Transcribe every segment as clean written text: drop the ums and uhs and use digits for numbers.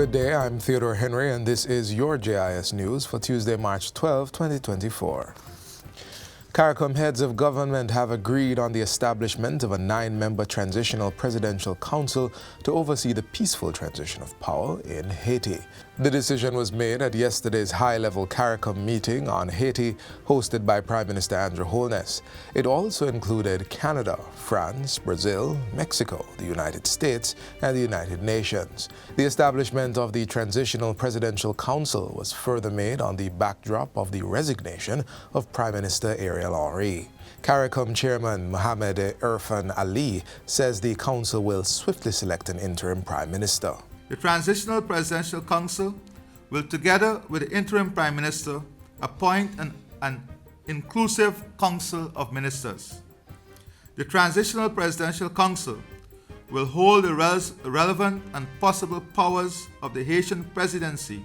Good day, I'm Theodore Henry, and this is your JIS News for Tuesday, March 12, 2024. CARICOM heads of government have agreed on the establishment of a 9-member Transitional Presidential Council to oversee the peaceful transition of power in Haiti. The decision was made at yesterday's high-level CARICOM meeting on Haiti, hosted by Prime Minister Andrew Holness. It also included Canada, France, Brazil, Mexico, the United States, and the United Nations. The establishment of the Transitional Presidential Council was further made on the backdrop of the resignation of Prime Minister Ariel Henry. CARICOM Chairman Mohamed Irfan Ali says the council will swiftly select an interim Prime Minister. The Transitional Presidential Council will, together with the interim Prime Minister, appoint an inclusive Council of Ministers. The Transitional Presidential Council will hold the relevant and possible powers of the Haitian presidency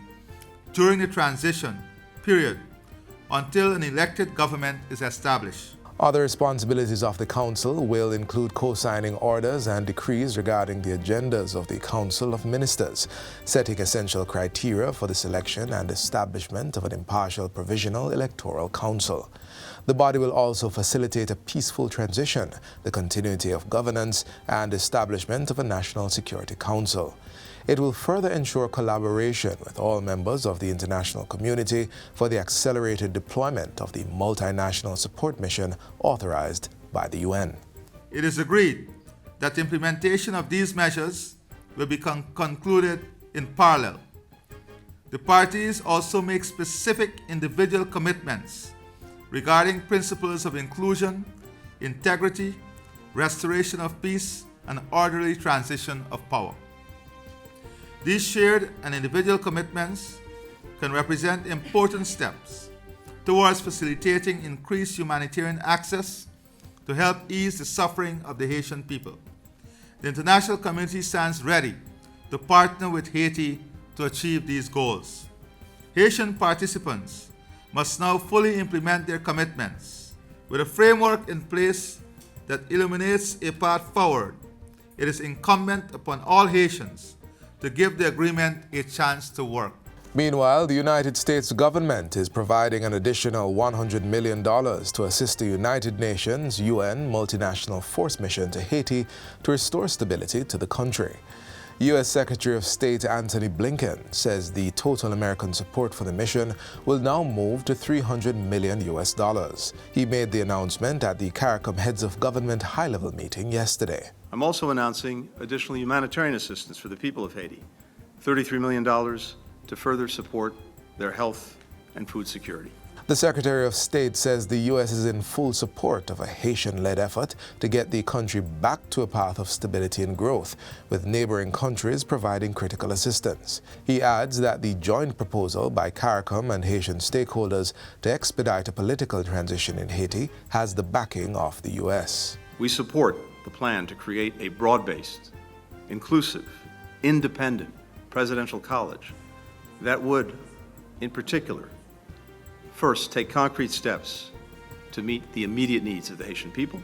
during the transition period until an elected government is established. Other responsibilities of the Council will include co-signing orders and decrees regarding the agendas of the Council of Ministers, setting essential criteria for the selection and establishment of an impartial provisional electoral council. The body will also facilitate a peaceful transition, the continuity of governance, and establishment of a National Security Council. It will further ensure collaboration with all members of the international community for the accelerated deployment of the multinational support mission authorized by the UN. It is agreed that the implementation of these measures will be concluded in parallel. The parties also make specific individual commitments regarding principles of inclusion, integrity, restoration of peace, and orderly transition of power. These shared and individual commitments can represent important steps towards facilitating increased humanitarian access to help ease the suffering of the Haitian people. The international community stands ready to partner with Haiti to achieve these goals. Haitian participants must now fully implement their commitments. With a framework in place that illuminates a path forward, it is incumbent upon all Haitians to give the agreement a chance to work. Meanwhile, the United States government is providing an additional $100 million to assist the United Nations UN multinational force mission to Haiti to restore stability to the country. U.S. Secretary of State Antony Blinken says the total American support for the mission will now move to $300 million. He made the announcement at the CARICOM Heads of Government high-level meeting yesterday. I'm also announcing additional humanitarian assistance for the people of Haiti, $33 million to further support their health and food security. The Secretary of State says the U.S. is in full support of a Haitian-led effort to get the country back to a path of stability and growth, with neighboring countries providing critical assistance. He adds that the joint proposal by CARICOM and Haitian stakeholders to expedite a political transition in Haiti has the backing of the U.S. We support the plan to create a broad-based, inclusive, independent presidential college that would, in particular, first, take concrete steps to meet the immediate needs of the Haitian people.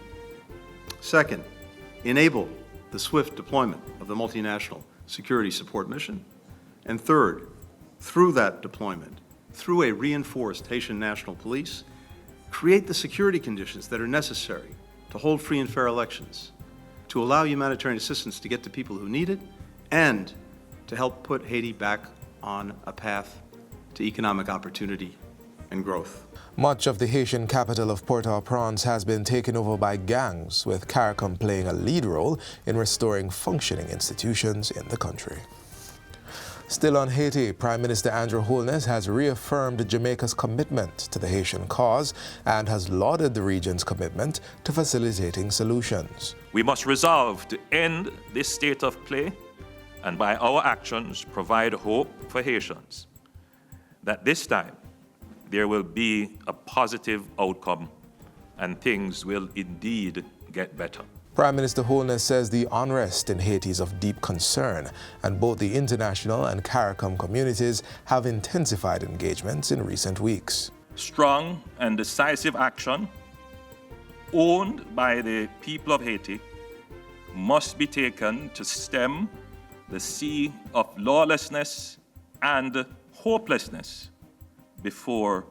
Second, enable the swift deployment of the multinational security support mission. And third, through that deployment, through a reinforced Haitian National Police, create the security conditions that are necessary to hold free and fair elections, to allow humanitarian assistance to get to people who need it, and to help put Haiti back on a path to economic opportunity and growth. Much of the Haitian capital of Port-au-Prince has been taken over by gangs, with CARICOM playing a lead role in restoring functioning institutions in the country. Still on Haiti, Prime Minister Andrew Holness has reaffirmed Jamaica's commitment to the Haitian cause and has lauded the region's commitment to facilitating solutions. We must resolve to end this state of play and by our actions provide hope for Haitians that this time there will be a positive outcome and things will indeed get better. Prime Minister Holness says the unrest in Haiti is of deep concern, and both the international and CARICOM communities have intensified engagements in recent weeks. Strong and decisive action owned by the people of Haiti must be taken to stem the sea of lawlessness and hopelessness before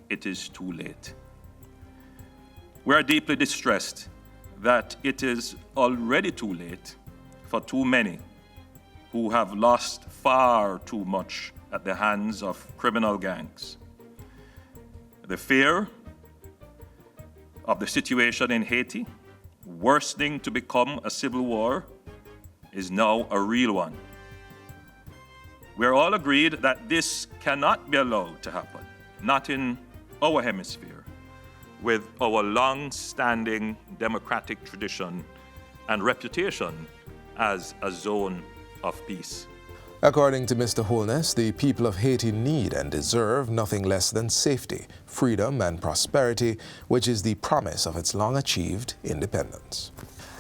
it is too late. We are deeply distressed that it is already too late for too many who have lost far too much at the hands of criminal gangs. The fear of the situation in Haiti, worsening to become a civil war, is now a real one. We're all agreed that this cannot be allowed to happen, not in our hemisphere, with our long-standing democratic tradition and reputation as a zone of peace. According to Mr. Holness, the people of Haiti need and deserve nothing less than safety, freedom, and prosperity, which is the promise of its long-achieved independence.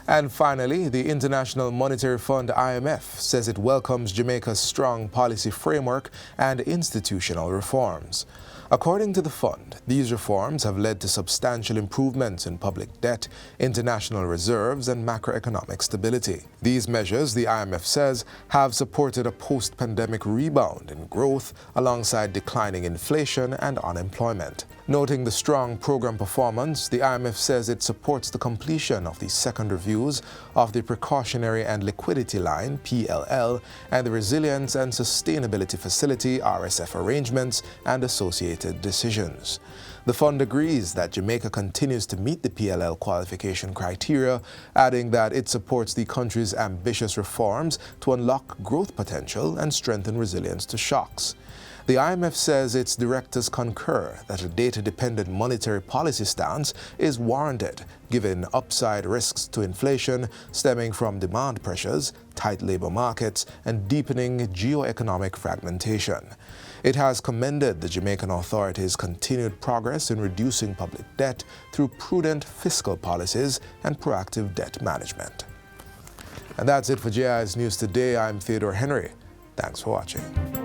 And finally, the International Monetary Fund, IMF, says it welcomes Jamaica's strong policy framework and institutional reforms. According to the fund, these reforms have led to substantial improvements in public debt, international reserves, and macroeconomic stability. These measures, the IMF says, have supported a post-pandemic rebound in growth alongside declining inflation and unemployment. Noting the strong program performance, the IMF says it supports the completion of the second reviews of the Precautionary and Liquidity Line, PLL, and the Resilience and Sustainability Facility, RSF arrangements and associated decisions. The fund agrees that Jamaica continues to meet the PLL qualification criteria, adding that it supports the country's ambitious reforms to unlock growth potential and strengthen resilience to shocks. The IMF says its directors concur that a data-dependent monetary policy stance is warranted, given upside risks to inflation stemming from demand pressures, tight labor markets, and deepening geoeconomic fragmentation. It has commended the Jamaican authorities' continued progress in reducing public debt through prudent fiscal policies and proactive debt management. And that's it for JIS News Today. I'm Theodore Henry. Thanks for watching.